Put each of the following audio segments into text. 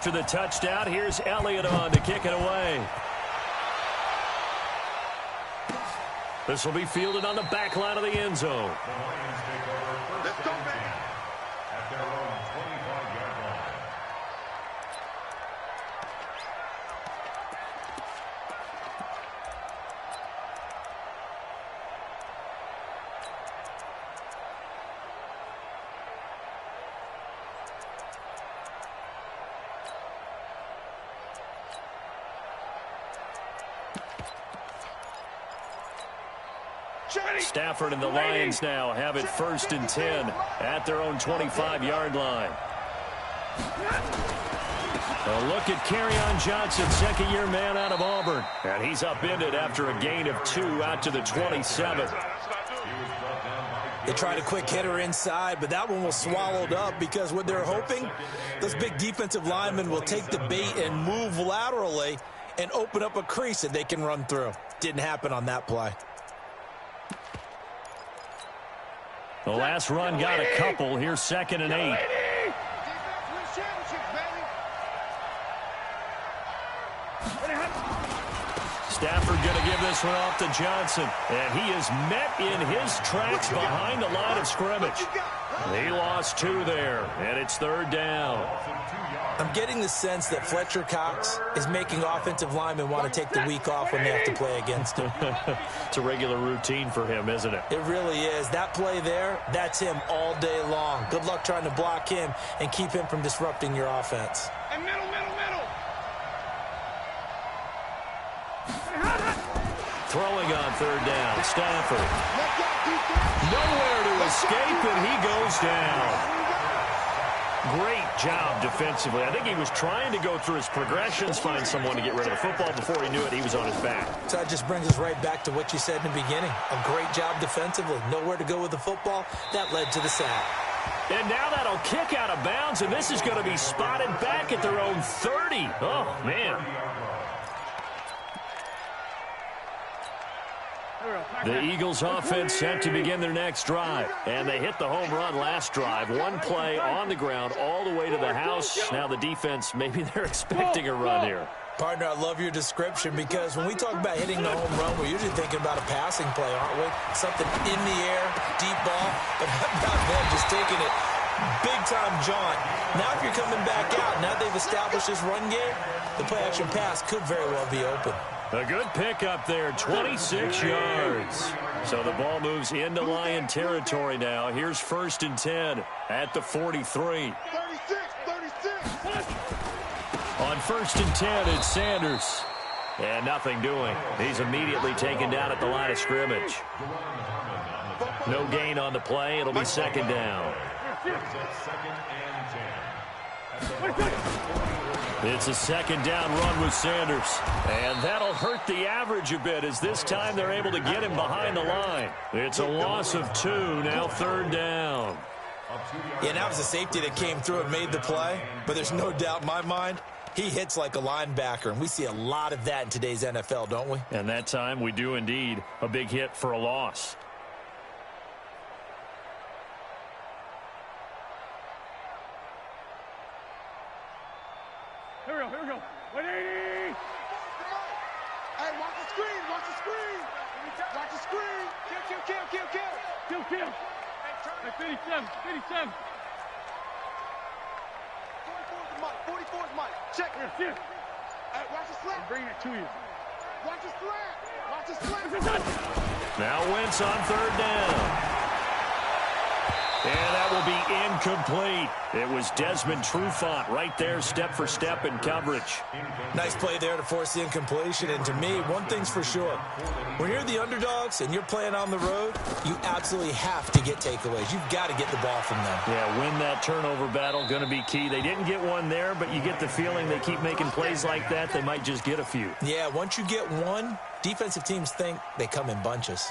after the touchdown. Here's Elliott on to kick it away. This will be fielded on the back line of the end zone. Let's go, man. At their own 25-yard line. Stafford and the Lions now have it 1st and 10 at their own 25-yard line. A look at Kerryon Johnson, second-year man out of Auburn. And he's upended after a gain of 2 out to the 27. They tried a quick hitter inside, but that one was swallowed up because what they're hoping, those big defensive linemen will take the bait and move laterally and open up a crease that they can run through. Didn't happen on that play. The last run got a couple. Here's 2nd and 8. Stafford going to give this one off to Johnson. And he is met in his tracks behind the line of scrimmage. He lost 2 there, and it's 3rd down. I'm getting the sense that Fletcher Cox is making offensive linemen want to take the week off when they have to play against him. It's a regular routine for him, isn't it? It really is. That play there, that's him all day long. Good luck trying to block him and keep him from disrupting your offense. And middle. Throwing on 3rd down, Stafford. Nowhere to escape, and he goes down. Great job defensively. I think he was trying to go through his progressions, find someone to get rid of the football. Before he knew it, he was on his back. So that just brings us right back to what you said in the beginning. A great job defensively. Nowhere to go with the football. That led to the sack. And now that'll kick out of bounds, and this is going to be spotted back at their own 30. Oh, man. The Eagles offense set to begin their next drive. And they hit the home run last drive. One play on the ground all the way to the house. Now the defense, maybe they're expecting a run here. Partner, I love your description because when we talk about hitting the home run, we're usually thinking about a passing play, aren't we? Something in the air, deep ball. But how about them just taking it big-time jaunt? Now if you're coming back out, now they've established this run game, the play-action pass could very well be open. A good pickup there, 26 yards. So the ball moves into Lion territory now. Here's 1st and 10 at the 43. 36. On 1st and 10, it's Sanders. And nothing doing. He's immediately taken down at the line of scrimmage. No gain on the play. It'll be 2nd down. It's a 2nd down run with Sanders. And that'll hurt the average a bit as this time they're able to get him behind the line. It's a loss of 2, now 3rd down. Yeah, that was a safety that came through and made the play. But there's no doubt in my mind, he hits like a linebacker. And we see a lot of that in today's NFL, don't we? And that time we do indeed. A big hit for a loss. Here we go. 180. Hey, watch the screen. Watch the screen. Kill. Hey, 57. 44 is Mike. Check. Here. Hey, watch the slap. I'm bringing it to you. Watch the slap. Now Wentz on 3rd down. And that will be incomplete. It was Desmond Trufant right there, step for step in coverage. Nice play there to force the incompletion. And to me, one thing's for sure. When you're the underdogs and you're playing on the road, you absolutely have to get takeaways. You've got to get the ball from them. Yeah, win that turnover battle, going to be key. They didn't get one there, but you get the feeling they keep making plays like that, they might just get a few. Yeah, once you get one, defensive teams think they come in bunches.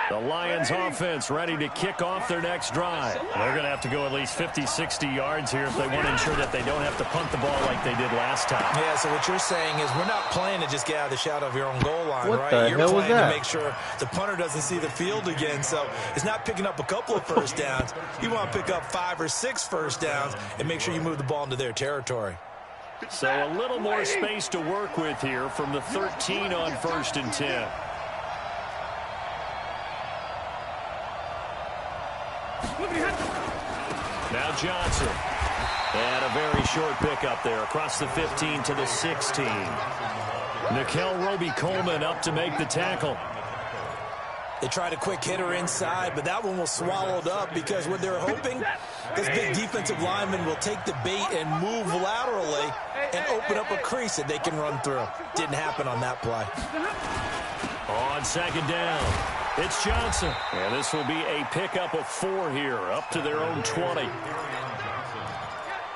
The Lions offense ready to kick off their next drive. They're going to have to go at least 50, 60 yards here if they want to ensure that they don't have to punt the ball like they did last time. Yeah, so what you're saying is we're not playing to just get out of the shadow of your own goal line, what right? The You're hell was playing that? to make sure the punter doesn't see the field again. So it's not picking up a couple of first downs. You want to pick up 5 or 6 first downs and make sure you move the ball into their territory. So a little more space to work with here from the 13 on 1st and 10. Now Johnson. And a very short pickup there across the 15 to the 16. Nickel Roby-Coleman up to make the tackle. They tried a quick hitter inside, but that one was swallowed up because what they're hoping, this big defensive lineman will take the bait and move laterally and open up a crease that they can run through. Didn't happen on that play. On 2nd down, it's Johnson. And this will be a pickup of 4 here, up to their own 20.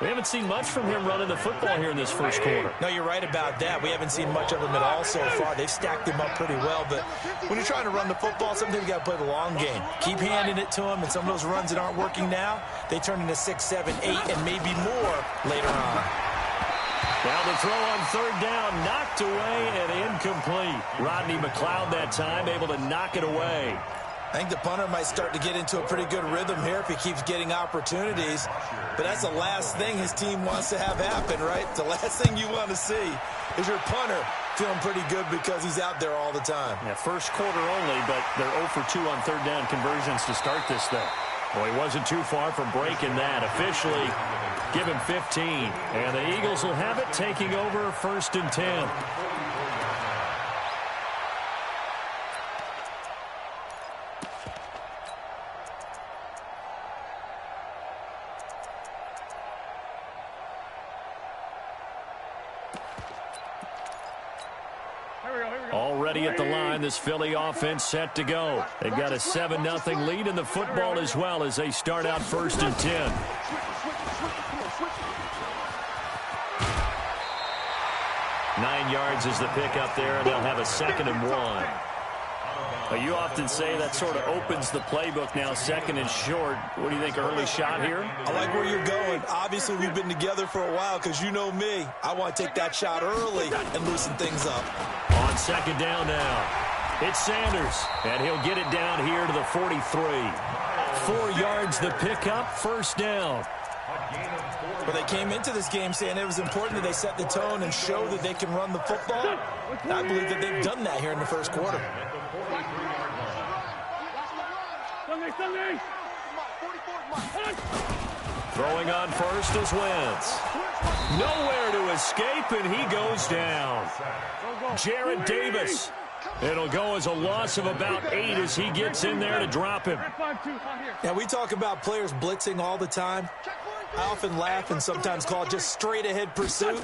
We haven't seen much from him running the football here in this first quarter. No, you're right about that. We haven't seen much of him at all so far. They've stacked him up pretty well. But when you're trying to run the football, sometimes you got to play the long game. Keep handing it to him, and some of those runs that aren't working now, they turn into 6, 7, 8, and maybe more later on. Now the throw on 3rd down, knocked away and incomplete. Rodney McLeod that time able to knock it away. I think the punter might start to get into a pretty good rhythm here if he keeps getting opportunities. But that's the last thing his team wants to have happen, right? The last thing you want to see is your punter feeling pretty good because he's out there all the time. Yeah, first quarter only, but they're 0 for 2 on 3rd down conversions to start this thing. Well, he wasn't too far from breaking that. Officially, give him 15. And the Eagles will have it, taking over 1st and 10. Already at the line, this Philly offense set to go. They've got a 7-0 lead in the football as well as they start out 1st and 10. Nine yards is the pickup there, and they'll have a 2nd and 1. You often say that sort of opens the playbook now, 2nd and short. What do you think, early shot here? I like where you're going. Obviously, we've been together for a while because you know me. I want to take that shot early and loosen things up. On 2nd down now, it's Sanders, and he'll get it down here to the 43. 4 yards the pickup, 1st down. But they came into this game saying it was important that they set the tone and show that they can run the football. And I believe that they've done that here in the first quarter. Throwing on first is Wentz. Nowhere to escape, and he goes down. Jared Davis. It'll go as a loss of about 8 as he gets in there to drop him. Now, we talk about players blitzing all the time. I often laugh and sometimes call it just straight-ahead pursuit.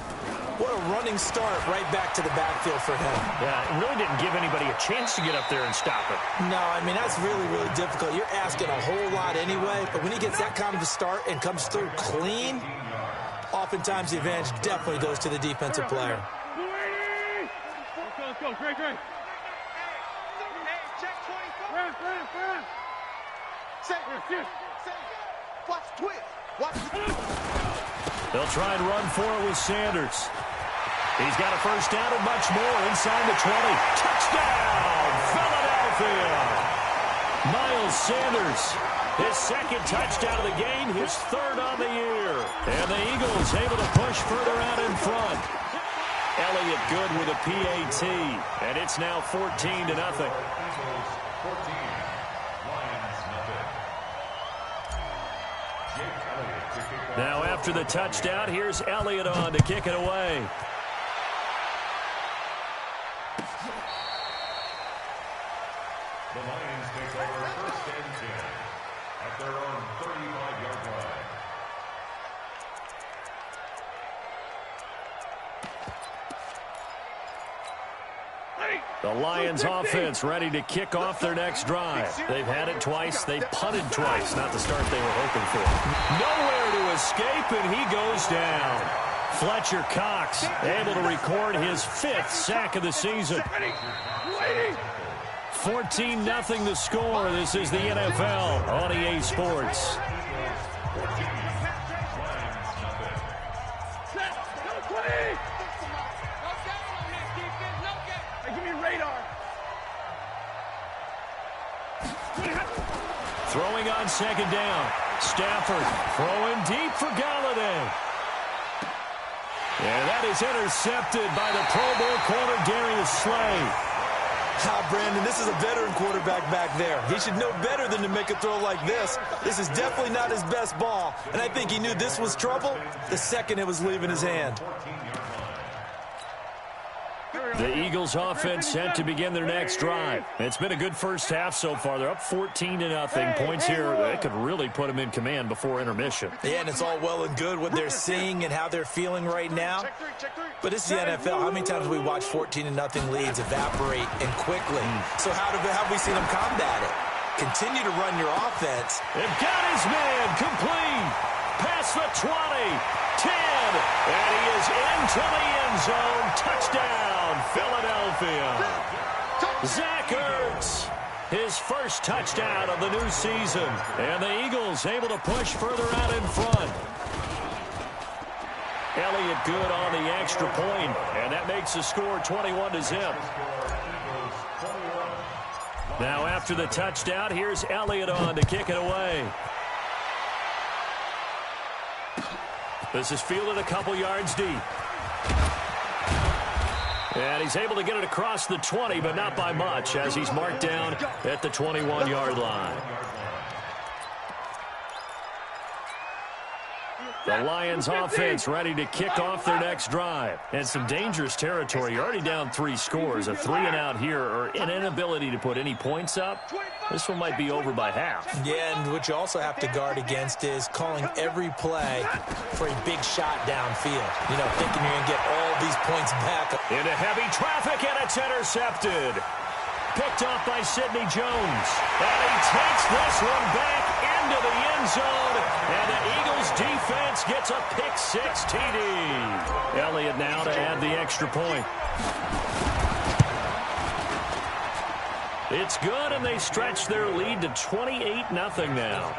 What a running start right back to the backfield for him. Yeah, it really didn't give anybody a chance to get up there and stop it. No, I mean, that's really, really difficult. You're asking a whole lot anyway, but when he gets that kind of a start and comes through clean, oftentimes the advantage definitely goes to the defensive player. Let's go, Great. Hey, check 24. Run. Watch twist. They'll try and run for it with Sanders. He's got a 1st down and much more inside the 20. Touchdown, Philadelphia! Miles Sanders, his 2nd touchdown of the game, his 3rd on the year. And the Eagles able to push further out in front. Elliott good with a PAT, and it's now 14-0. Now after the touchdown, here's Elliott on to kick it away. The Lions take over 1st and 10 at their own 35-yard line. The Lions offense ready to kick off their next drive. They've had it twice. They punted twice. Not the start they were hoping for. Nowhere to escape, and he goes down. Fletcher Cox able to record his 5th sack of the season. 14-0 the score. This is the NFL on EA Sports. Throwing on second down. Stafford throwing deep for Galladay. And that is intercepted by the Pro Bowl corner, Darius Slay. Brandon, this is a veteran quarterback back there. He should know better than to make a throw like this. This is definitely not his best ball, and I think he knew this was trouble the second it was leaving his hand. The Eagles offense set to begin their next drive. It's been a good first half so far. They're up 14-0. Points here, that could really put them in command before intermission. Yeah, and it's all well and good what they're seeing and how they're feeling right now. But it's the NFL. How many times have we watched 14-0 leads evaporate and quickly? So how have we seen them combat it? Continue to run your offense. They've got his man complete. Past the 20, 10, and he is into the end zone. Touchdown, Philadelphia. Zach Ertz, his first touchdown of the new season. And the Eagles able to push further out in front. Elliott good on the extra point, and that makes the score 21-0. Now after the touchdown, here's Elliott on to kick it away. This is fielded a couple yards deep. And he's able to get it across the 20, but not by much, as he's marked down at the 21-yard line. The Lions offense ready to kick off their next drive. And some dangerous territory. You're already down 3 scores. A 3-and-out here, or an inability to put any points up. This one might be over by half. Yeah, and what you also have to guard against is calling every play for a big shot downfield. You know, thinking you're going to get all these points back. Into heavy traffic, and it's intercepted. Picked off by Sidney Jones. And he takes this one back into the end zone. And the Eagles defense gets a pick-6 TD. Elliott now to add the extra point. It's good, and they stretch their lead to 28-0 now.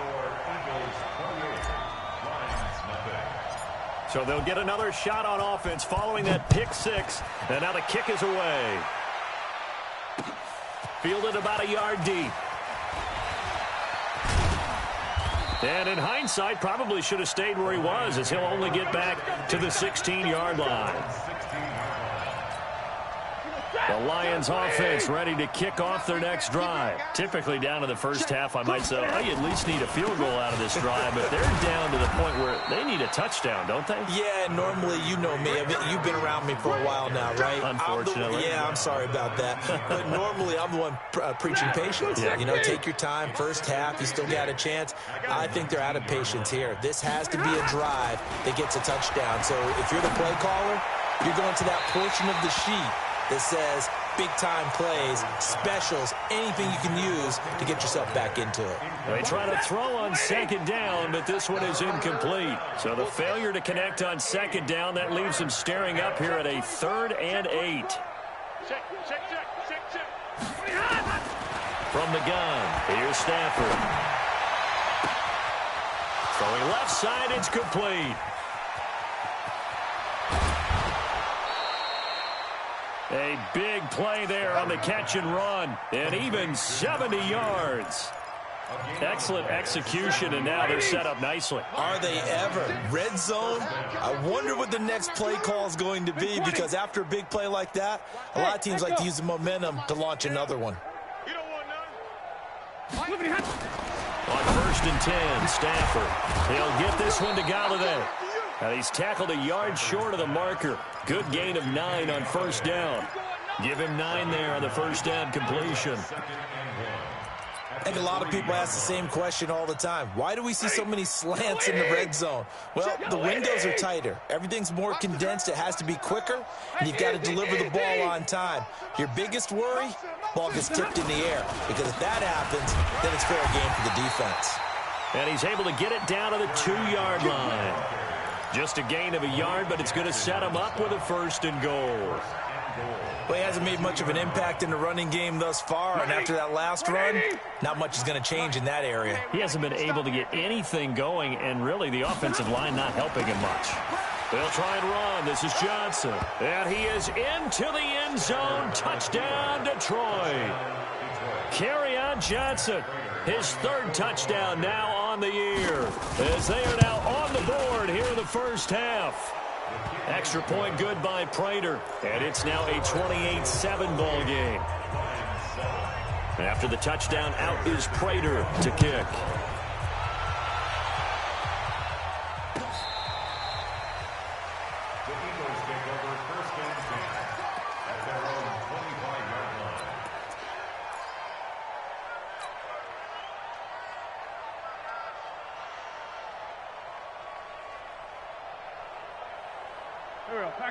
So they'll get another shot on offense following that pick-6. And now the kick is away. Fielded about a yard deep. And in hindsight, probably should have stayed where he was, as he'll only get back to the 16-yard line. The Lions offense ready to kick off their next drive. Typically down to the first half, I might say, oh, you at least need a field goal out of this drive, but they're down to the point where they need a touchdown, don't they? Yeah, normally, you know me. You've been around me for a while now, right? Unfortunately. I'm sorry about that. But normally, I'm the one preaching patience. Yeah. You know, take your time. First half, you still got a chance. I think they're out of patience here. This has to be a drive that gets a touchdown. So if you're the play caller, you're going to that portion of the sheet that says big-time plays, specials, anything you can use to get yourself back into it. They try to throw on second down, but this one is incomplete. So the failure to connect on second down, that leaves them staring up here at a 3rd and 8. From the gun, here's Stafford. Throwing left side, it's complete. A big play there on the catch and run, and even 70 yards. Excellent execution, and now they're set up nicely. Are they ever? Red zone? I wonder what the next play call is going to be, because after a big play like that, a lot of teams like to use the momentum to launch another one. On 1st and 10, Stafford. He'll get this one to Galladay. And he's tackled a yard short of the marker. Good gain of 9 on first down. Give him 9 there on the first down completion. I think a lot of people ask the same question all the time. Why do we see so many slants in the red zone? Well, the windows are tighter. Everything's more condensed. It has to be quicker, and you've got to deliver the ball on time. Your biggest worry, ball gets tipped in the air, because if that happens, then it's fair game for the defense. And he's able to get it down to the 2-yard line. Just a gain of a yard, but it's going to set him up with a 1st and goal. Well, he hasn't made much of an impact in the running game thus far, and after that last run, not much is going to change in that area. He hasn't been able to get anything going, and really the offensive line not helping him much. They'll try and run. This is Johnson. And he is into the end zone. Touchdown, Detroit. Kerryon Johnson, his third touchdown now on the year, as they are now on the board here in the first half. Extra point good by Prater, and it's now a 28-7 ball game. After the touchdown, out is Prater to kick. The Eagles take over first and 10 at their own 25-yard line.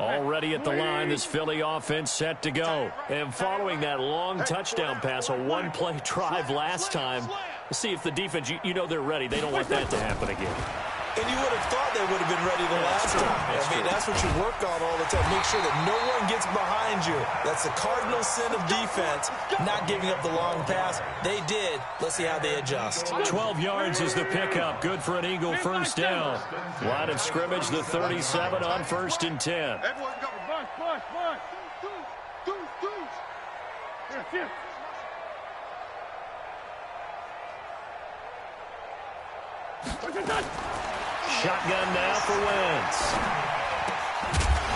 Already at the line, this Philly offense set to go. And following that long touchdown pass, a one-play drive last time, let's see if the defense, you know they're ready. They don't want that to happen again. And you would have thought they would have been ready the last time. I mean, that's what you work on all the time. Make sure that no one gets behind you. That's the cardinal sin of defense, not giving up the long pass. They did. Let's see how they adjust. 12 yards is the pickup. Good for an Eagle first down. Line of scrimmage, the 37 on 1st and 10. Everyone go. Push. Yes. Shotgun now for Wentz.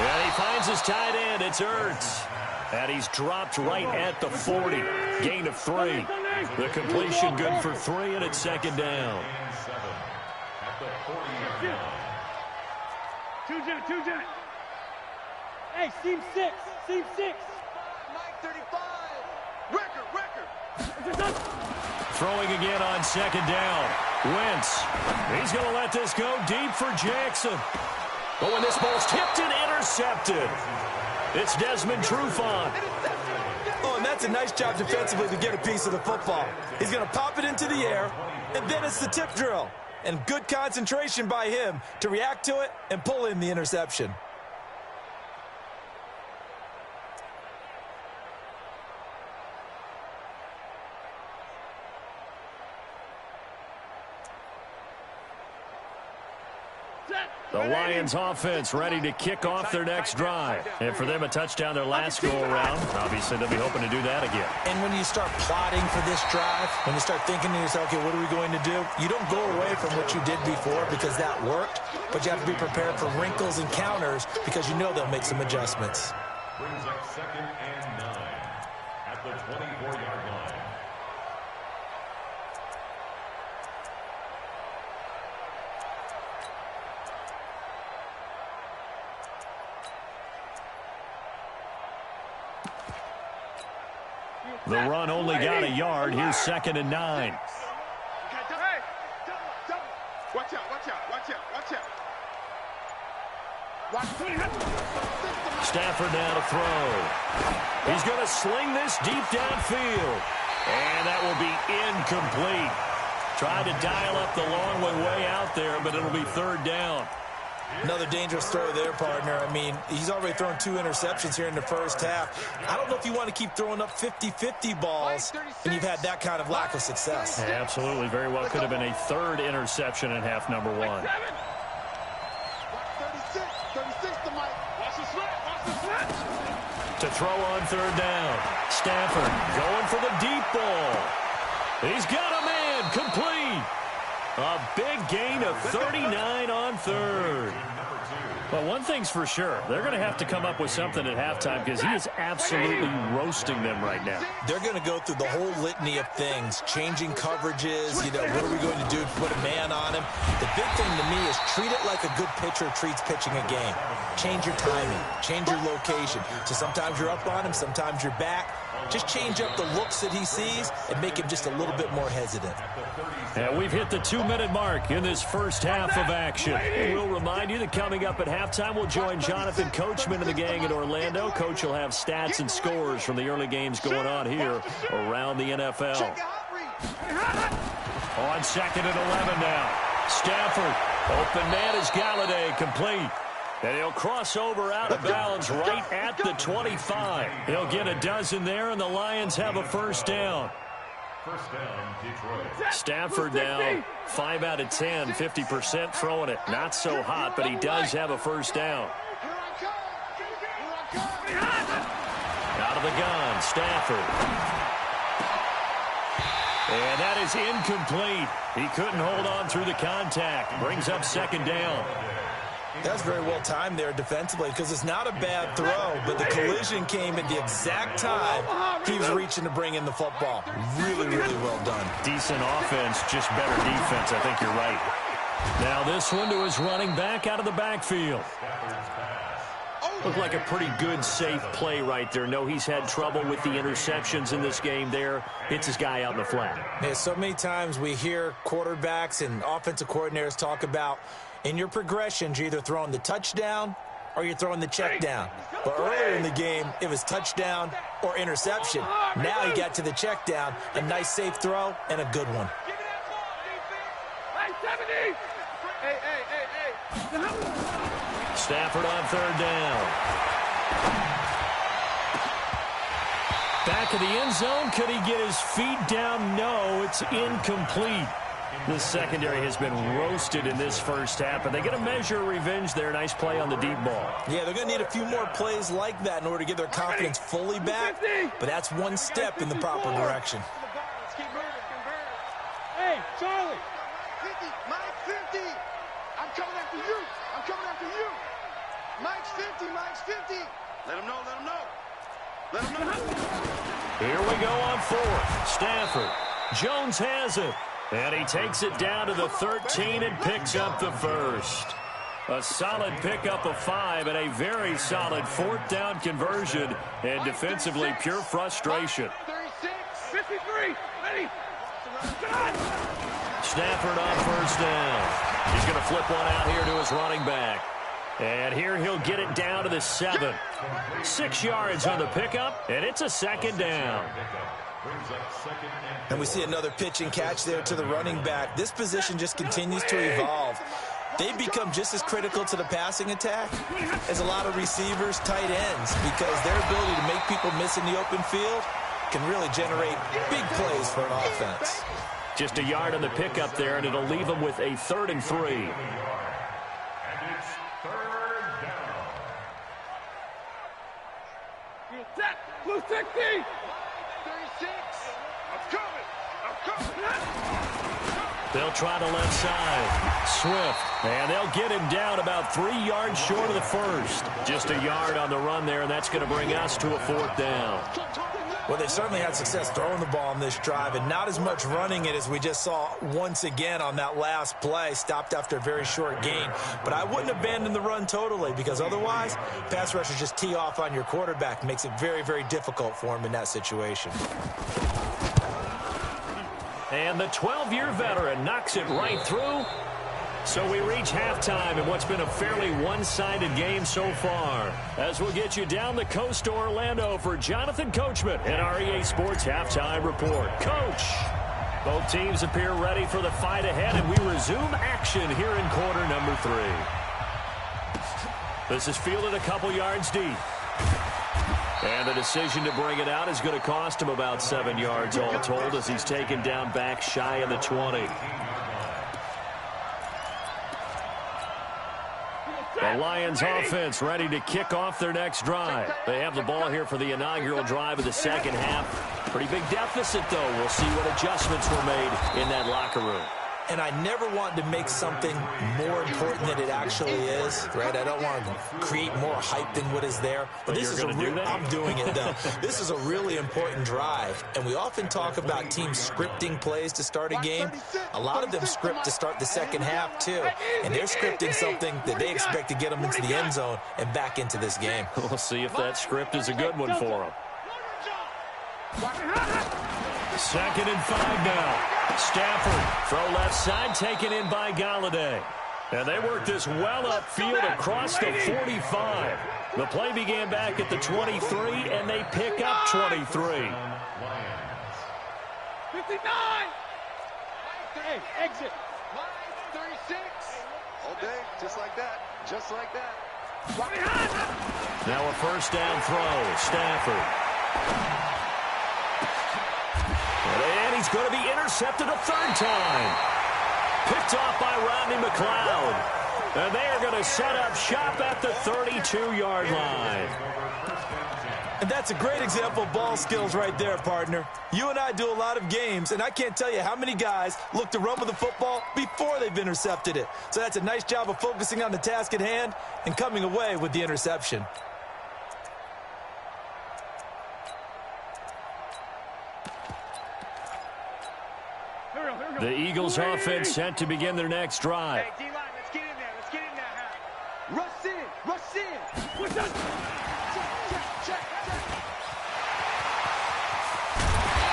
And he finds his tight end. It's Ertz. And he's dropped right at the 40. Gain of 3. The completion good for 3, and it's second down. At the 40-yard line. Two jet. Hey, seam 6. Mike 35. Record. Throwing again on second down. Wentz. He's going to let this go deep for Jackson. But when this ball's tipped and intercepted, it's Desmond Trufant. Oh, and that's a nice job defensively to get a piece of the football. He's going to pop it into the air, and then it's the tip drill. And good concentration by him to react to it and pull in the interception. The Lions offense ready to kick off their next drive. And for them, a touchdown their last go-around. Obviously, they'll be hoping to do that again. And when you start plotting for this drive, when you start thinking to yourself, okay, what are we going to do? You don't go away from what you did before because that worked, but you have to be prepared for wrinkles and counters because you know they'll make some adjustments. Brings up 2nd and 9 at the 24-yard line. The run only got a yard. Here's 2nd and 9. Hey. Watch out. Stafford now to throw. He's going to sling this deep downfield. And that will be incomplete. Tried to dial up the long way out there, but it'll be 3rd down. Another dangerous throw there, partner. I mean, he's already thrown 2 interceptions here in the first half. I don't know if you want to keep throwing up 50-50 balls, and you've had that kind of lack of success. Yeah, absolutely. Very well could have been a 3rd interception in half number 1. 36 to Mike. Watch the slant. To throw on 3rd down. Stafford going for the deep ball. He's got a man. Complete. A big gain of 39 on 3rd. Well, one thing's for sure. They're going to have to come up with something at halftime because he is absolutely roasting them right now. They're going to go through the whole litany of things, changing coverages, what are we going to do to put a man on him? The big thing to me is treat it like a good pitcher treats pitching a game. Change your timing, change your location. So sometimes you're up on him, sometimes you're back. Just change up the looks that he sees and make him just a little bit more hesitant. And we've hit the 2-minute mark in this first half of action. We'll remind you that coming up at halftime, we'll join Jonathan Coachman and the gang in Orlando. Coach will have stats and scores from the early games going on here around the NFL. On 2nd and 11 now. Stafford. Open man is Galladay. Complete. And he'll cross over out of bounds right at the 25. He'll get a dozen there, and the Lions have a first down. First down, Detroit. Stafford now 5 out of 10, 50% throwing it. Not so hot, but he does have a first down. Out of the gun, Stafford. And that is incomplete. He couldn't hold on through the contact. Brings up second down. That's very well timed there defensively because it's not a bad throw, but the collision came at the exact time he was reaching to bring in the football. Really, really well done. Decent offense, just better defense. I think you're right. Now this one to his running back out of the backfield. Looked like a pretty good, safe play right there. No, he's had trouble with the interceptions in this game there. Hits his guy out in the flat. Yeah, so many times we hear quarterbacks and offensive coordinators talk about in your progressions, you're either throwing the touchdown or you're throwing the check down. But earlier in the game, it was touchdown or interception. Now he got to the check down, a nice safe throw, and a good one. Stafford on third down. Back of the end zone. Could he get his feet down? No, it's incomplete. The secondary has been roasted in this first half, but they get a measure of revenge there. Nice play on the deep ball. Yeah, they're going to need a few more plays like that in order to get their confidence fully back, but that's one step in the proper direction. Hey, Charlie. 50, Mike 50. I'm coming after you. I'm coming after you. Mike's 50, Mike's 50. Let him know, let him know. Let him know. Here we go on fourth. Stafford. Jones has it. And he takes it down to the 13 and picks up the first. A solid pickup of 5 and a very solid fourth down conversion. And defensively, pure frustration. 36. 53. Ready. Stafford on first down. He's going to flip one out here to his running back. And here he'll get it down to the 7. 6 yards on the pickup, and it's a second down. And we see another pitch and catch there to the running back. This position just continues to evolve. They've become just as critical to the passing attack as a lot of receivers, tight ends, because their ability to make people miss in the open field can really generate big plays for an offense. Just a yard on the pickup there, and it'll leave them with a 3rd and 3. And it's third down. Set. Blue 60. 36. I'm coming. I'm coming. They'll try the left side. Swift. And they'll get him down about 3 yards short of the first. Just a yard on the run there, and that's going to bring us to a 4th down. Well, they've certainly had success throwing the ball on this drive, and not as much running it as we just saw once again on that last play. Stopped after a very short gain. But I wouldn't abandon the run totally, because otherwise, pass rushers just tee off on your quarterback. Makes it very, very difficult for him in that situation. And the 12-year veteran knocks it right through. So we reach halftime in what's been a fairly one-sided game so far. As we'll get you down the coast to Orlando for Jonathan Coachman in our EA Sports Halftime Report. Coach, both teams appear ready for the fight ahead, and we resume action here in quarter number 3. This is fielded a couple yards deep. And the decision to bring it out is going to cost him about 7 yards all told as he's taken down back shy of the 20. The Lions offense ready to kick off their next drive. They have the ball here for the inaugural drive of the second half. Pretty big deficit, though. We'll see what adjustments were made in that locker room. And I never want to make something more important than it actually is, right? I don't want to create more hype than what is there. But this is a I'm doing it, though. This is a really important drive. And we often talk about teams scripting plays to start a game. A lot of them script to start the second half, too. And they're scripting something that they expect to get them into the end zone and back into this game. We'll see if that script is a good one for them. 2nd and 5 now. Stafford, throw left side, taken in by Galladay. And they work this well upfield across the 45. The play began back at the 23, and they pick up 23. 59. Hey, exit. 36. All day, just like that. Just like that. Now a first down throw. Stafford. And he's going to be intercepted a third time. Picked off by Rodney McLeod. And they are going to set up shop at the 32-yard line. And that's a great example of ball skills right there, partner. You and I do a lot of games, and I can't tell you how many guys look to run with the football before they've intercepted it. So that's a nice job of focusing on the task at hand and coming away with the interception. The Eagles offense set to begin their next drive. Hey, D-line, let's get in there. Let's get in there, huh? Rush in. Rush in. What's up? Check.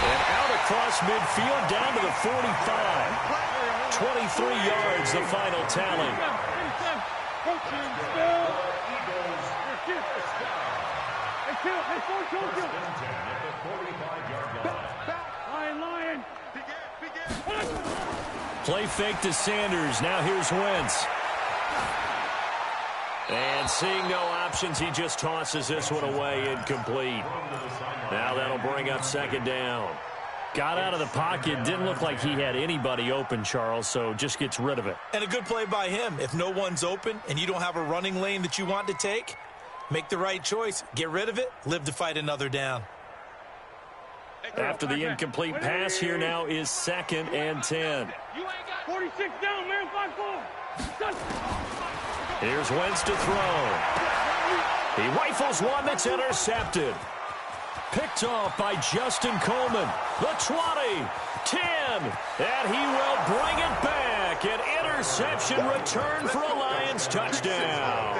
And out across midfield down to the 45. 23 yards, the final tally. Lion. Play fake to Sanders. Now here's Wentz. And seeing no options, he just tosses this one away, incomplete. Now that'll bring up second down. Got out of the pocket. Didn't look like he had anybody open, Charles, so just gets rid of it. And a good play by him. If no one's open and you don't have a running lane that you want to take, make the right choice. Get rid of it. Live to fight another down. After the incomplete pass, here now is 2nd and 10. 46 down, man, 5-4. Here's Wentz to throw. He rifles one that's intercepted. Picked off by Justin Coleman. The 20, 10, and he will bring it back. An interception return for a Lions touchdown.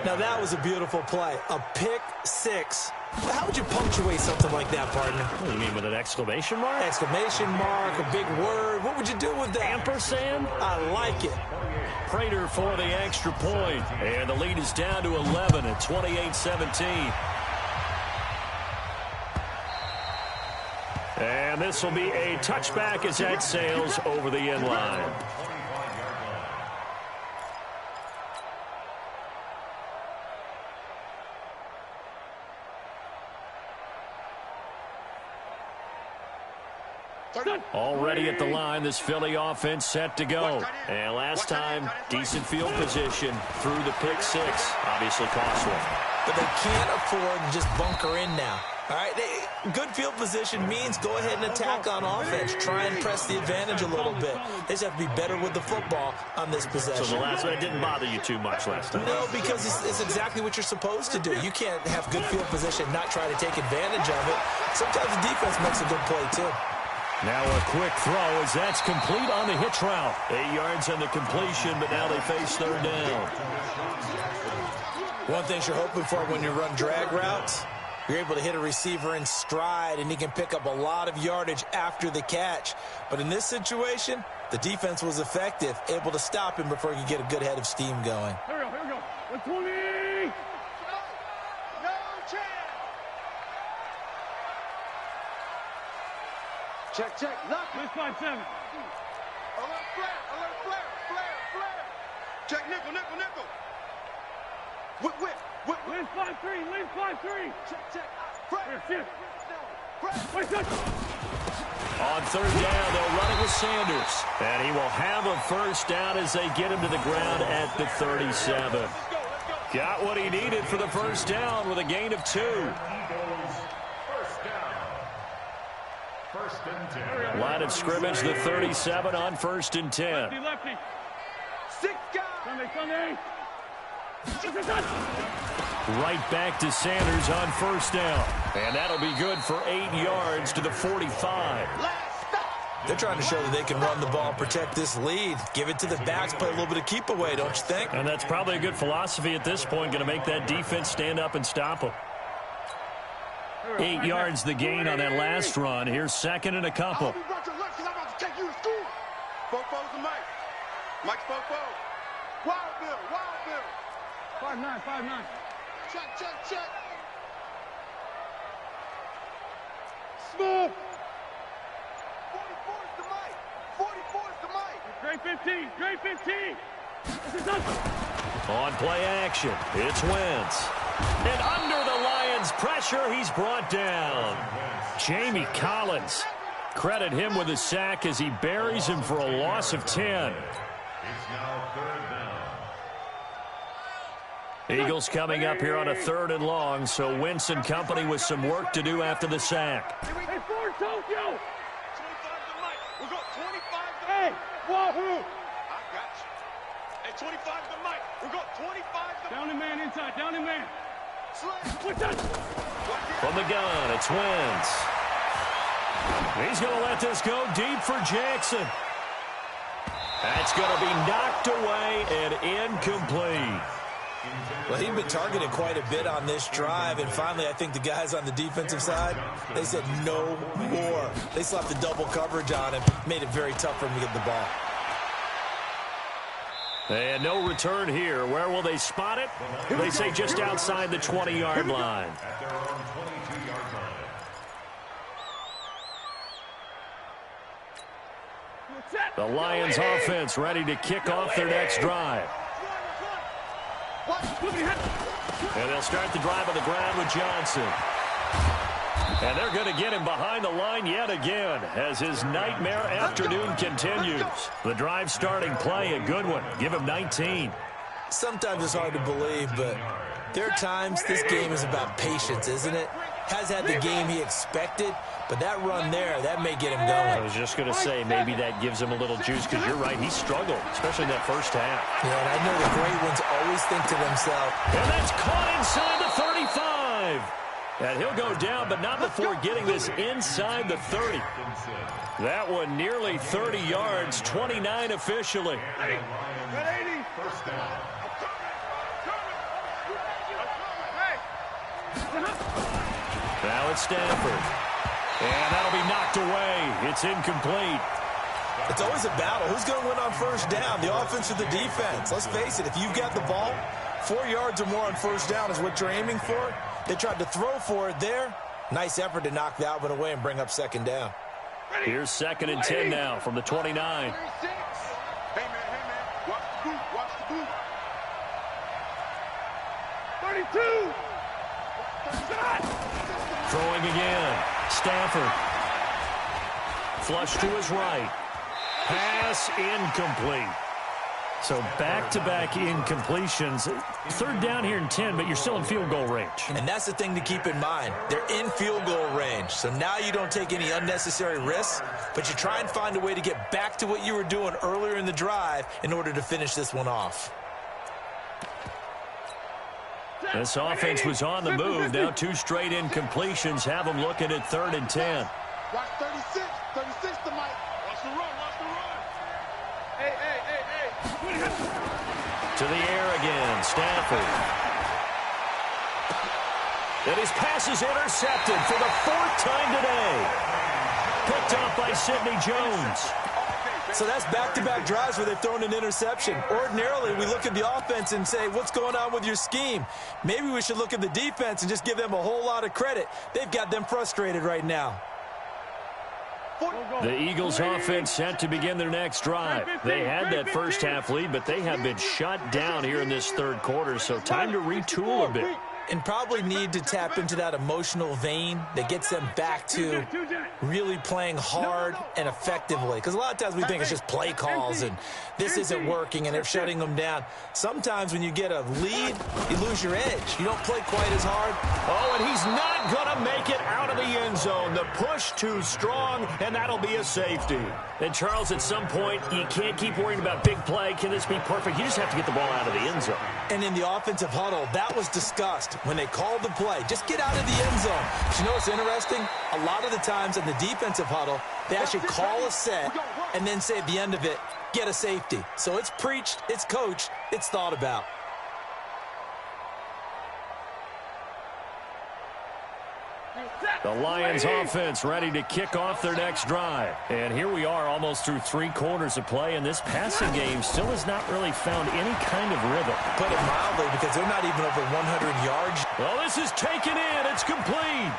Now that was a beautiful play. A pick six. How would you punctuate something like that, partner? What do you mean, with an exclamation mark? Exclamation mark, a big word. What would you do with that? Ampersand? I like it. Prater for the extra point. And the lead is down to 11 at 28-17. And this will be a touchback as that sails over the end line. Already at the line, this Philly offense set to go. And last time, decent field position through the pick six. Obviously costly. But they can't afford to just bunker in now. All right, good field position means go ahead and attack on offense. Try and press the advantage a little bit. They just have to be better with the football on this possession. So the last one didn't bother you too much last time? No, because it's exactly what you're supposed to do. You can't have good field position, not try to take advantage of it. Sometimes the defense makes a good play, too. Now a quick throw as that's complete on the hitch route. 8 yards on the completion, but now they face third down. One thing you're hoping for when you run drag routes, you're able to hit a receiver in stride, and he can pick up a lot of yardage after the catch. But in this situation, the defense was effective, able to stop him before he could get a good head of steam going. Here we go. 120. No chance. Check. Lock. Let's 5-7. Alert flare. Check nickel. Whip. Lynn 5-3. Check. Here, shift. Fresh. On third down, they'll run it with Sanders. And he will have a first down as they get him to the ground at the 37. Got what he needed for the first down with a gain of 2. Line of scrimmage, the 37 on 1st and 10. Lefty. 6 guys. Sunday. Right back to Sanders on first down. And that'll be good for 8 yards to the 45. They're trying to show that they can run the ball, protect this lead, give it to the backs, play a little bit of keep away, don't you think? And that's probably a good philosophy at this point, going to make that defense stand up and stop them. 8 yards the gain on that last run. Here's 2nd and a couple. I'll be right to lunch because I'm about to take you to school. Fofo's the Mike. Mike's Fofo. Wild Bill. 5-9. Check. Smooth. 44 is the Mike. Great 15. This is us. On play action, it's Wentz. And under the Lions' pressure, he's brought down. Jamie Collins. Credit him with a sack as he buries him for a loss of 10. It's now 3rd down. Eagles coming up here on a 3rd and long, so Wentz and company with some work to do after the sack. Hey, Ford, Tokyo! 25 to Mike. We got 25 to Hey, Wahoo! I got you. Hey, 25 to Mike. We got 25 to Down the man inside, down the man. Slay. What's that? From the gun, it's Wentz. He's going to let this go deep for Jackson. That's going to be knocked away and incomplete. Well, he'd been targeted quite a bit on this drive, and finally I think the guys on the defensive side, they said no more. They slapped the double coverage on him, made it very tough for him to get the ball. And no return here. Where will they spot it? They say just outside the 20-yard line. At their own 22-yard line. The Lions offense ready to kick off their next drive. And they'll start the drive on the ground with Johnson. And they're going to get him behind the line yet again as his nightmare afternoon continues. The drive starting play, a good one. Give him 19. Sometimes it's hard to believe, but there are times this game is about patience, isn't it? Has had the game he expected, but that run there, that may get him I going. was just going to say maybe that gives him a little juice because you're right, he struggled, especially in that first half. Yeah, and I know the great ones always think to themselves, And that's caught inside the 35. And he'll go down, but not before getting this inside the 30. That one nearly 30 yards, 29 officially. First down. Now it's Stanford. And that'll be knocked away. It's incomplete. it's always a battle. Who's going to win on first down, the offense or the defense? Let's face it, if you've got the ball, 4 yards or more on first down is what you're aiming for. They tried to throw for it there. Nice effort to knock that one away and bring up second down. Here's 2nd and 10 now from the 29. Hey, man, watch the boot, watch the boot. 32! Shot! Throwing again. Stafford. Flush to his right. Pass incomplete. So back-to-back incompletions. 3rd down here and 10, but you're still in field goal range. And that's the thing to keep in mind. They're in field goal range. So now you don't take any unnecessary risks, but you try and find a way to get back to what you were doing earlier in the drive in order to finish this one off. This offense was on the move. Now 2 straight incompletions have them looking at 3rd and 10. Watch 36 to Mike. Watch the run, watch the run. Hey. To the air again, Stafford. And his pass is intercepted for the 4th time today. Picked up by Sidney Jones. So that's back-to-back drives where they've thrown an interception. Ordinarily, we look at the offense and say, what's going on with your scheme? Maybe we should look at the defense and just give them a whole lot of credit. They've got them frustrated right now. The Eagles offense set to begin their next drive. They had that first half lead, but they have been shut down here in this 3rd quarter, so time to retool a bit. And probably need to tap into that emotional vein that gets them back to really playing hard and effectively. Because a lot of times we think it's just play calls and this isn't working and they're shutting them down. Sometimes when you get a lead, you lose your edge. You don't play quite as hard. Oh, and he's not going to make it out of the end zone. The push too strong, and that'll be a safety. And, Charles, at some point, you can't keep worrying about big play. Can this be perfect? You just have to get the ball out of the end zone. And in the offensive huddle, that was discussed when they called the play. Just get out of the end zone. But you know what's interesting? A lot of the times in the defensive huddle, they actually call a set and then say at the end of it, get a safety. So it's preached, it's coached, it's thought about. The Lions offense ready to kick off their next drive. And here we are almost through 3 quarters of play, and this passing game still has not really found any kind of rhythm. Put it mildly, because they're not even over 100 yards. Well, this is taken in. It's complete.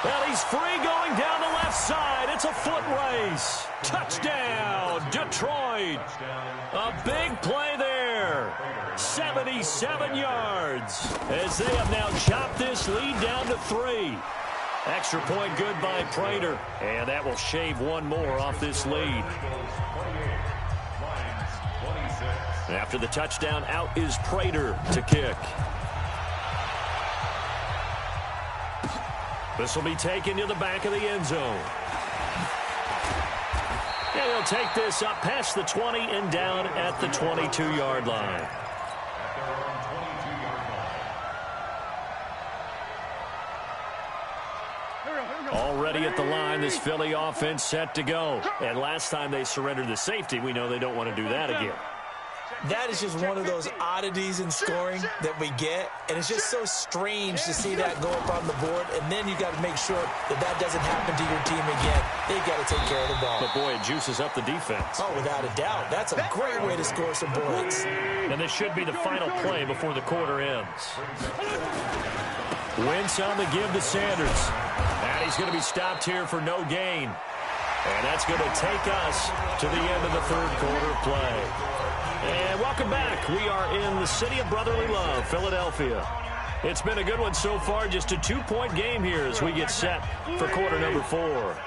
Well, he's free going down the left side. It's a foot race. Touchdown, Detroit. A big play there. there. 77 yards as they have now chopped this lead down to 3. Extra point good by Prater, and that will shave one more off this lead. After the touchdown, out is Prater to kick. This will be taken to the back of the end zone. And he'll take this up past the 20 and down at the 22-yard line. Already at the line, this Philly offense set to go. And last time they surrendered the safety, we know they don't want to do that again. That is just one of those oddities in scoring that we get, and it's just so strange to see that go up on the board, and then you got to make sure that that doesn't happen to your team again. They've got to take care of the ball. But, boy, it juices up the defense. Oh, without a doubt. That's a great way to score some points. And this should be the final play before the quarter ends. Wentz on the give to Sanders. And he's going to be stopped here for no gain. And that's going to take us to the end of the third quarter play. And welcome back. We are in the city of brotherly love, Philadelphia. It's been a good one so far, just a 2-point game here as we get set for quarter number 4.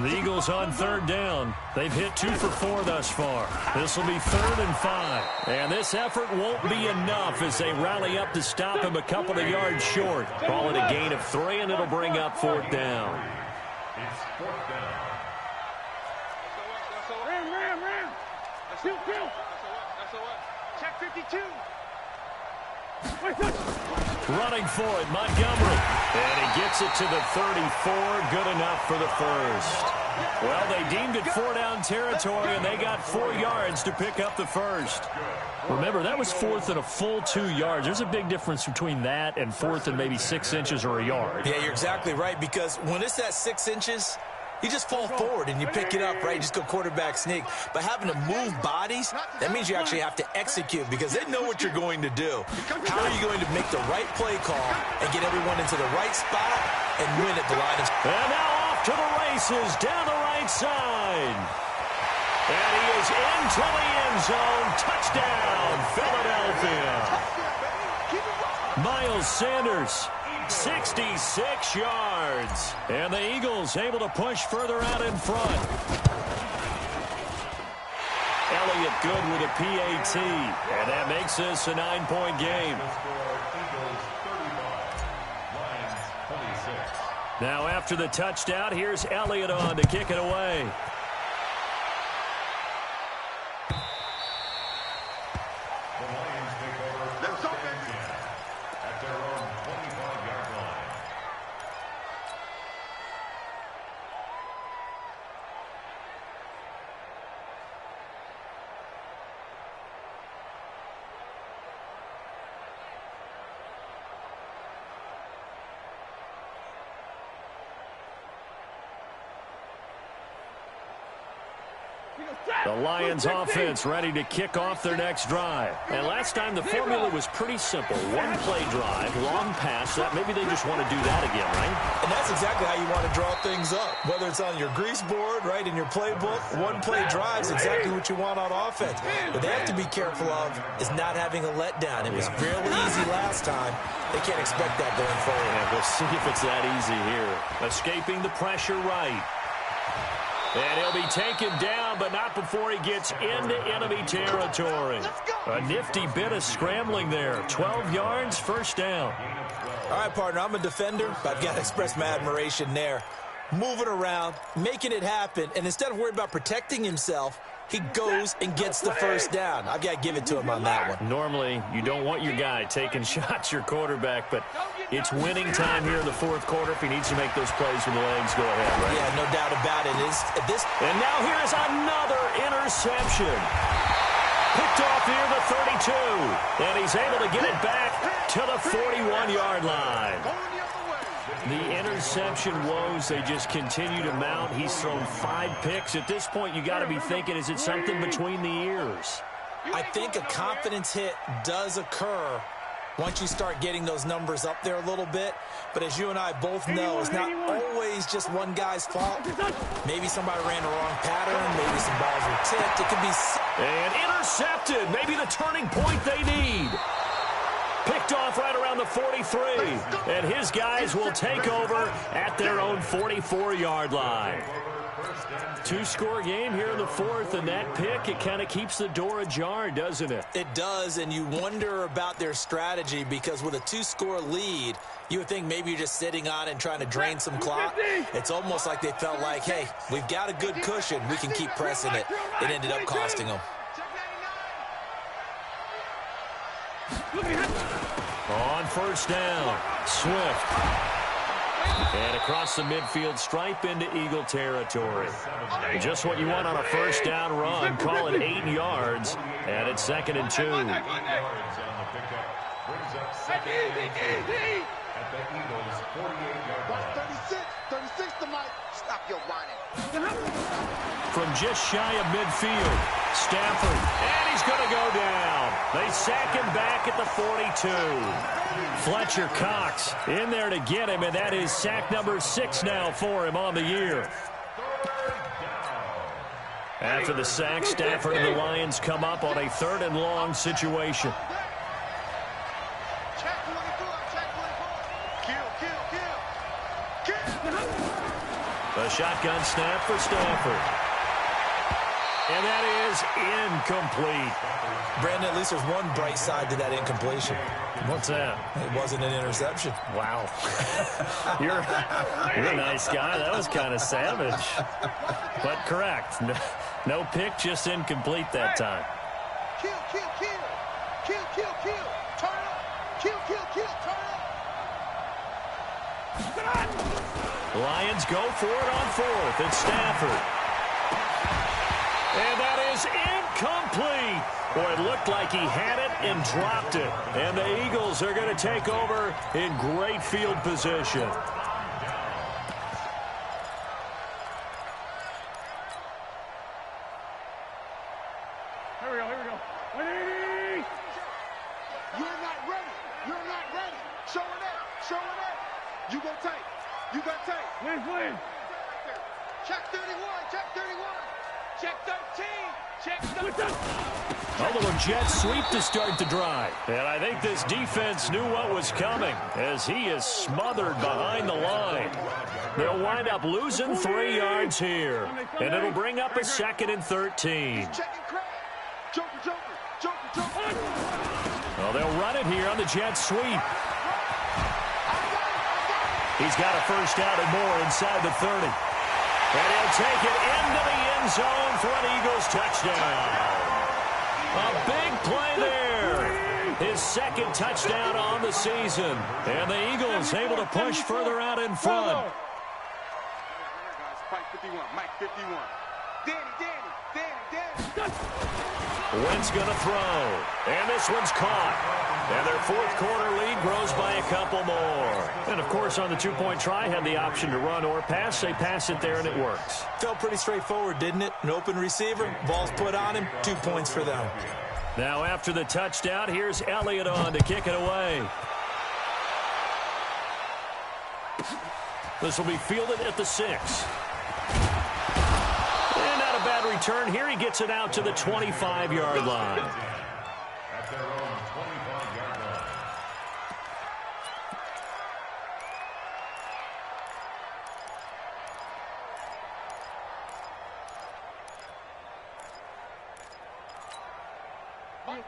The Eagles on third down. They've hit 2 for 4 thus far. This will be 3rd and 5. And this effort won't be enough as they rally up to stop him a couple of yards short. Call it a gain of 3, and it'll bring up 4th down. It's 4th down. Ram. Kill. Check 52. Running for it, Montgomery. And he gets it to the 34. Good enough for the first. Well, they deemed it 4-down territory, and they got 4 yards to pick up the first. Remember, that was 4th and a full 2 yards. There's a big difference between that and 4th and maybe 6 inches or a yard. Yeah, you're exactly right, because when it's at 6 inches, you just fall forward and you pick it up, right? You just go quarterback sneak. But having to move bodies, that means you actually have to execute because they know what you're going to do. How are you going to make the right play call and get everyone into the right spot and win at the line of... And now off to the races down the right side. And he is into the end zone. Touchdown, Philadelphia. Miles Sanders. 66 yards. And the Eagles able to push further out in front. Elliott good with a PAT. And that makes this a 9-point game. Now after the touchdown, here's Elliott on to kick it away. The Lions offense ready to kick off their next drive. And last time the formula was pretty simple. 1-play drive, long pass. Maybe they just want to do that again, right? And that's exactly how you want to draw things up. Whether it's on your grease board, right, in your playbook, 1-play drive is exactly what you want on offense. What they have to be careful of is not having a letdown. It was fairly easy last time. They can't expect that going forward. Yeah, we'll see if it's that easy here. Escaping the pressure right. And he'll be taken down, but not before he gets into enemy territory. A nifty bit of scrambling there. 12 yards, first down. All right, partner, I'm a defender, but I've got to express my admiration there. Moving around, making it happen, and instead of worrying about protecting himself, he goes and gets the first down. I've got to give it to him on that one. Normally, you don't want your guy taking shots, your quarterback, but it's winning time here in the fourth quarter. If he needs to make those plays with the legs, go ahead, right? Yeah, no doubt about it. And now here's another interception. Picked off near the 32. And he's able to get it back to the 41-yard line. The interception woes, they just continue to mount. He's thrown 5 picks. At this point, you got to be thinking, is it something between the ears? I think a confidence hit does occur once you start getting those numbers up there a little bit. But as you and I both know, it's not always just one guy's fault. Maybe somebody ran the wrong pattern. Maybe some balls were tipped. It could be And intercepted. Maybe the turning point they need. Picked off right around the 43. And his guys will take over at their own 44-yard line. Two-score game here in the fourth, and that pick, it kind of keeps the door ajar, doesn't it? It does, and you wonder about their strategy because with a two-score lead, you would think maybe you're just sitting on and trying to drain some clock. It's almost like they felt like, hey, we've got a good cushion. We can keep pressing it. It ended up costing them. On first down, Swift. And across the midfield stripe into Eagle territory. Just what you want on a first down run. Call it 8 yards, and it's 2nd and 2. Easy. At the Eagles' 48-yard line. 36 to Mike. Stop your whining. From just shy of midfield, Stafford, and he's going to go down. They sack him back at the 42. Fletcher Cox in there to get him, and that is sack number 6 now for him on the year. After the sack, Stafford and the Lions come up on a 3rd and long situation. A shotgun snap for Stafford. And that is incomplete. Brandon, at least there's one bright side to that incompletion. What's that? It wasn't an interception. Wow. You're a nice guy. That was kind of savage. But correct. No pick, just incomplete that time. Kill. Turn up. Kill. Turn up. Lions go for it on 4th. It's Stafford. And that is incomplete. Boy, it looked like he had it and dropped it. And the Eagles are going to take over in great field position. Here we go. 180! You're not ready. Show it. You go tight. Win. Check 31. Check 13. Check 13. A little jet sweep to start the drive. And I think this defense knew what was coming as he is smothered behind the line. They'll wind up losing 3 yards here. And it'll bring up a 2nd and 13. Joker. Well, they'll run it here on the jet sweep. He's got a first down and more inside the 30. And he'll take it into the end zone for an Eagles touchdown. A big play there. His 2nd touchdown on the season. And the Eagles able to push further out in front. Mike 51. Danny. Wentz going to throw. And this one's caught. And their 4th quarter lead grows by a couple more. And, of course, on the 2-point try, had the option to run or pass. They pass it there, and it works. Felt pretty straightforward, didn't it? An open receiver, ball's put on him, 2 points for them. Now, after the touchdown, here's Elliott on to kick it away. This will be fielded at the 6. And not a bad return here. He gets it out to the 25-yard line. At their own 25-yard line.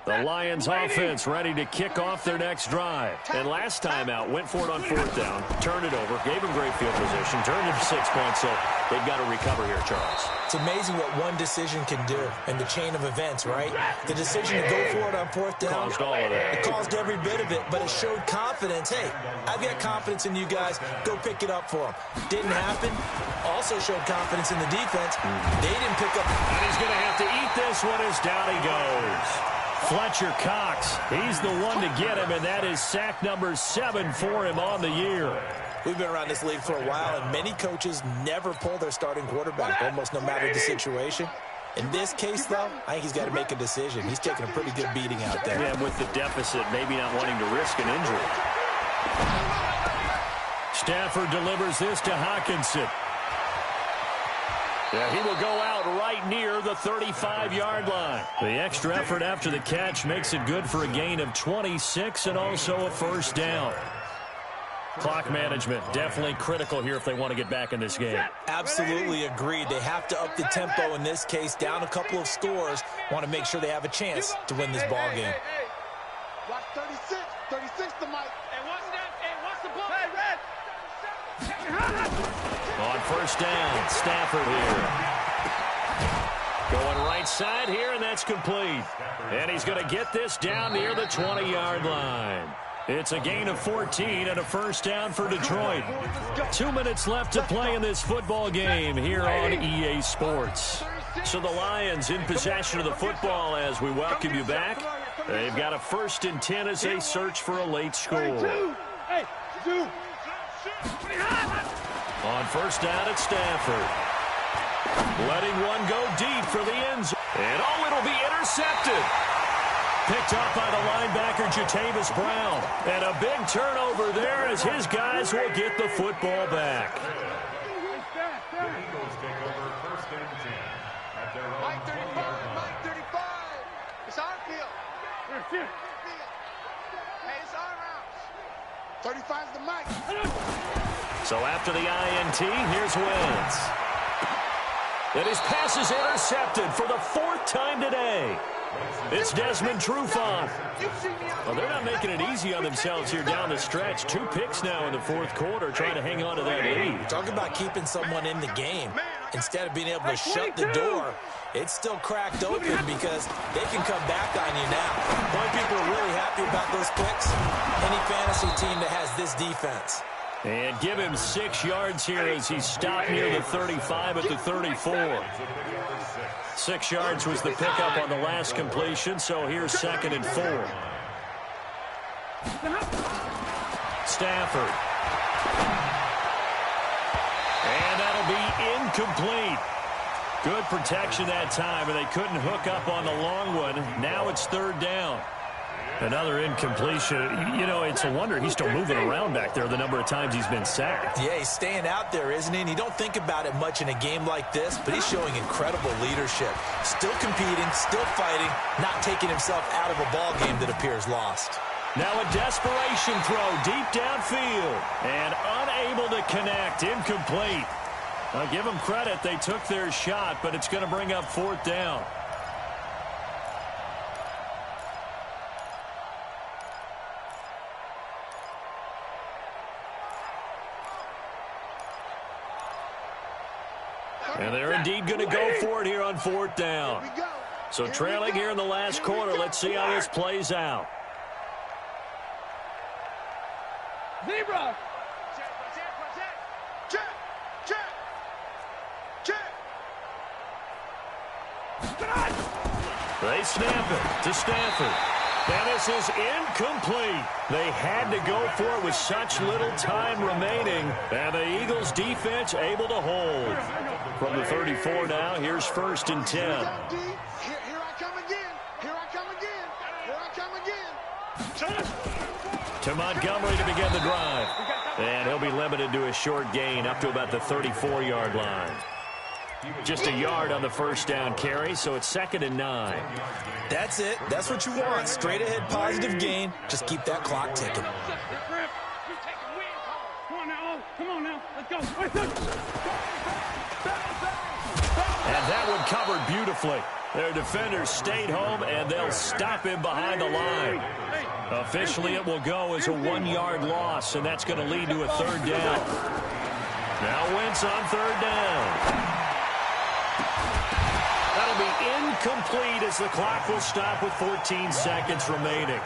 The Lions offense ready to kick off their next drive. And last time out, went for it on 4th down, turned it over, gave him great field position, turned it to 6 points, so they've got to recover here, Charles. It's amazing what one decision can do in the chain of events, right? The decision to go for it on 4th down. Caused all of that. It caused every bit of it, but it showed confidence. Hey, I've got confidence in you guys. Go pick it up for them. Didn't happen. Also showed confidence in the defense. They didn't pick up. And he's going to have to eat this one as down he goes. Fletcher Cox, he's the one to get him, and that is sack number 7 for him on the year. We've been around this league for a while, and many coaches never pull their starting quarterback, almost no matter the situation. In this case, though, I think he's got to make a decision. He's taking a pretty good beating out there. Yeah, with the deficit, maybe not wanting to risk an injury. Stafford delivers this to Hockenson. Yeah, he will go out right near the 35-yard line. The extra effort after the catch makes it good for a gain of 26 and also a first down. Clock management definitely critical here if they want to get back in this game. Absolutely agreed. They have to up the tempo in this case, down a couple of scores. Want to make sure they have a chance to win this ball game. Watch 36. 36 the mic. Hey, watch the ball. Hey, Red. On first down, Stafford here. Going right side here, and that's complete. And he's going to get this down near the 20-yard line. It's a gain of 14 and a first down for Detroit. 2 minutes left to play in this football game here on EA Sports. So the Lions in possession of the football as we welcome you back. They've got a 1st and 10 as they search for a late score. On first down at Stafford. Letting one go deep for the end zone. And it'll be intercepted. Picked up by the linebacker, Jatavis Brown. And a big turnover there as his guys will get the football back. The Eagles take over 1st and 10 at their own Mike 35. 20-yard line. Mike 35. It's our field. Hey, it's our house. 35 is the mic. So after the INT, here's Wentz. And his pass is intercepted for the 4th time today. It's Desmond Trufant. Well, they're not making it easy on themselves here down the stretch. 2 picks now in the 4th quarter trying to hang on to that lead. Talk about keeping someone in the game. Instead of being able to shut the door, it's still cracked open because they can come back on you now. Boy, people are really happy about those picks. Any fantasy team that has this defense. And give him 6 yards here as he stopped near the 35 at the 34. 6 yards was the pickup on the last completion, so here's 2nd and 4. Stafford. And that'll be incomplete. Good protection that time, and they couldn't hook up on the long one. Now it's 3rd down. Another incompletion. You know, it's a wonder he's still moving around back there the number of times he's been sacked. Yeah, he's staying out there, isn't he? And you don't think about it much in a game like this, but he's showing incredible leadership. Still competing, still fighting, not taking himself out of a ball game that appears lost. Now a desperation throw deep downfield and unable to connect. Incomplete. I'll give them credit. They took their shot, but it's going to bring up 4th down. And they're indeed going to go for it here on 4th down. So trailing here in the last quarter. Let's see how this plays out. Zebra. Check. They snap it to Stafford. And this is incomplete. They had to go for it with such little time remaining. And the Eagles defense able to hold. From the 34 now, here's 1st and 10. Here I come again. Here I come again. Here I come again. To Montgomery to begin the drive. And he'll be limited to a short gain up to about the 34-yard line. Just a yard on the first down carry, so it's 2nd and 9. That's it. That's what you want. Straight ahead positive gain. Just keep that clock ticking. Come on now. Let's go. And that one covered beautifully. Their defenders stayed home, and they'll stop him behind the line. Officially, it will go as a 1-yard loss, and that's going to lead to a 3rd down. Now Wentz on 3rd down. That'll be incomplete as the clock will stop with 14 seconds remaining.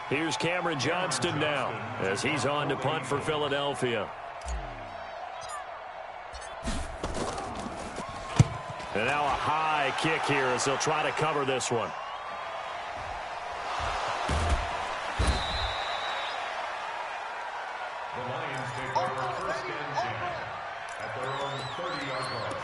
Here's Cameron Johnston now as he's on to punt for Philadelphia. And now a high kick here as they'll try to cover this one. The Lions take over 1st and 10 at their own 30-yard line.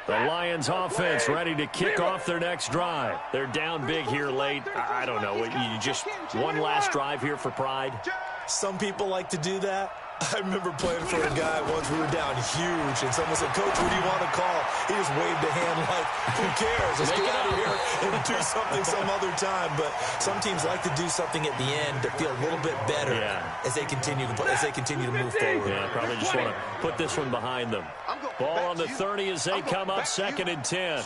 The Lions offense ready to kick off their next drive. They're down big here late. I don't know. You just one last drive here for pride? Some people like to do that. I remember playing for a guy once. We were down huge, and someone said, "Coach, what do you want to call?" He just waved a hand like, "Who cares? Let's get out of here and do something some other time." But some teams like to do something at the end to feel a little bit better as they continue to move forward. Yeah, probably just want to put this one behind them. Ball on the 30 as they come up 2nd and 10.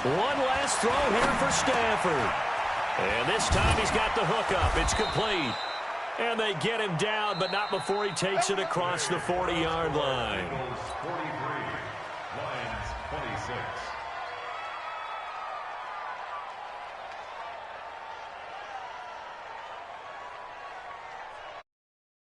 One last throw here for Stanford. And this time he's got the hook up. It's complete. And they get him down, but not before he takes it across the 40-yard line. Eagles 43, Lions 26.